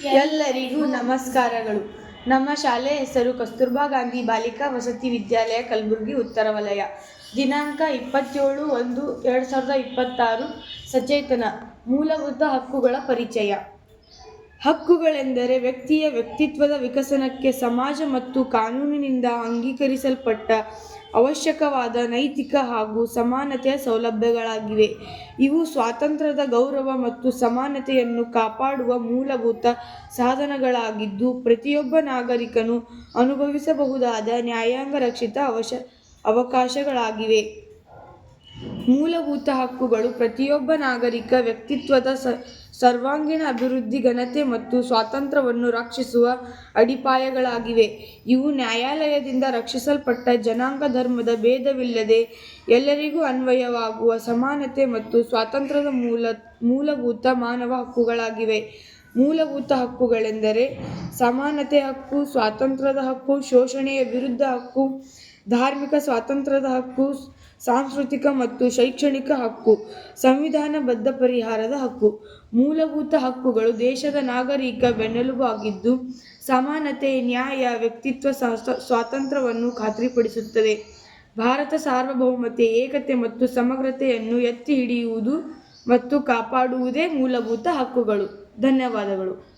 ಎಲ್ಲರಿಗೂ ನಮಸ್ಕಾರಗಳು. ನಮ್ಮ ಶಾಲೆಯ ಹೆಸರು ಕಸ್ತೂರ್ಬಾ ಗಾಂಧಿ ಬಾಲಿಕಾ ವಸತಿ ವಿದ್ಯಾಲಯ, ಕಲಬುರಗಿ, ಉತ್ತರ ವಲಯ. ದಿನಾಂಕ 27/1/2026. ಸಚೇತನ ಮೂಲಭೂತ ಹಕ್ಕುಗಳ ಪರಿಚಯ. ಹಕ್ಕುಗಳೆಂದರೆ ವ್ಯಕ್ತಿಯ ವ್ಯಕ್ತಿತ್ವದ ವಿಕಸನಕ್ಕೆ ಸಮಾಜ ಮತ್ತು ಕಾನೂನಿನಿಂದ ಅಂಗೀಕರಿಸಲ್ಪಟ್ಟ ಅವಶ್ಯಕವಾದ ನೈತಿಕ ಹಾಗೂ ಸಮಾನತೆಯ ಸೌಲಭ್ಯಗಳಾಗಿವೆ. ಇವು ಸ್ವಾತಂತ್ರ್ಯದ ಗೌರವ ಮತ್ತು ಸಮಾನತೆಯನ್ನು ಕಾಪಾಡುವ ಮೂಲಭೂತ ಸಾಧನಗಳಾಗಿದ್ದು, ಪ್ರತಿಯೊಬ್ಬ ನಾಗರಿಕನು ಅನುಭವಿಸಬಹುದಾದ ನ್ಯಾಯಾಂಗ ರಕ್ಷಿತ ಅವಕಾಶಗಳಾಗಿವೆ. ಮೂಲಭೂತ ಹಕ್ಕುಗಳು ಪ್ರತಿಯೊಬ್ಬ ನಾಗರಿಕ ವ್ಯಕ್ತಿತ್ವದ ಸರ್ವಾಂಗೀಣ ಅಭಿವೃದ್ಧಿ, ಘನತೆ ಮತ್ತು ಸ್ವಾತಂತ್ರ್ಯವನ್ನು ರಕ್ಷಿಸುವ ಅಡಿಪಾಯಗಳಾಗಿವೆ. ಇವು ನ್ಯಾಯಾಲಯದಿಂದ ರಕ್ಷಿಸಲ್ಪಟ್ಟ ಜನಾಂಗ, ಧರ್ಮದ ಭೇದವಿಲ್ಲದೆ ಎಲ್ಲರಿಗೂ ಅನ್ವಯವಾಗುವ ಸಮಾನತೆ ಮತ್ತು ಸ್ವಾತಂತ್ರ್ಯದ ಮೂಲಭೂತ ಮಾನವ ಹಕ್ಕುಗಳಾಗಿವೆ. ಮೂಲಭೂತ ಹಕ್ಕುಗಳೆಂದರೆ ಸಮಾನತೆ ಹಕ್ಕು, ಸ್ವಾತಂತ್ರ್ಯದ ಹಕ್ಕು, ಶೋಷಣೆಯ ವಿರುದ್ಧ ಹಕ್ಕು, ಧಾರ್ಮಿಕ ಸ್ವಾತಂತ್ರ್ಯದ ಹಕ್ಕು, ಸಾಂಸ್ಕೃತಿಕ ಮತ್ತು ಶೈಕ್ಷಣಿಕ ಹಕ್ಕು, ಸಂವಿಧಾನಬದ್ಧ ಪರಿಹಾರದ ಹಕ್ಕು. ಮೂಲಭೂತ ಹಕ್ಕುಗಳು ದೇಶದ ನಾಗರಿಕ ಬೆನ್ನೆಲುಬು ಆಗಿದ್ದು, ಸಮಾನತೆ, ನ್ಯಾಯ, ವ್ಯಕ್ತಿತ್ವ ಸ್ವಾತಂತ್ರ್ಯವನ್ನು ಖಾತ್ರಿಪಡಿಸುತ್ತದೆ. ಭಾರತ ಸಾರ್ವಭೌಮತೆ, ಏಕತೆ ಮತ್ತು ಸಮಗ್ರತೆಯನ್ನು ಎತ್ತಿ ಹಿಡಿಯುವುದು ಮತ್ತು ಕಾಪಾಡುವುದೇ ಮೂಲಭೂತ ಹಕ್ಕುಗಳು. ಧನ್ಯವಾದಗಳು.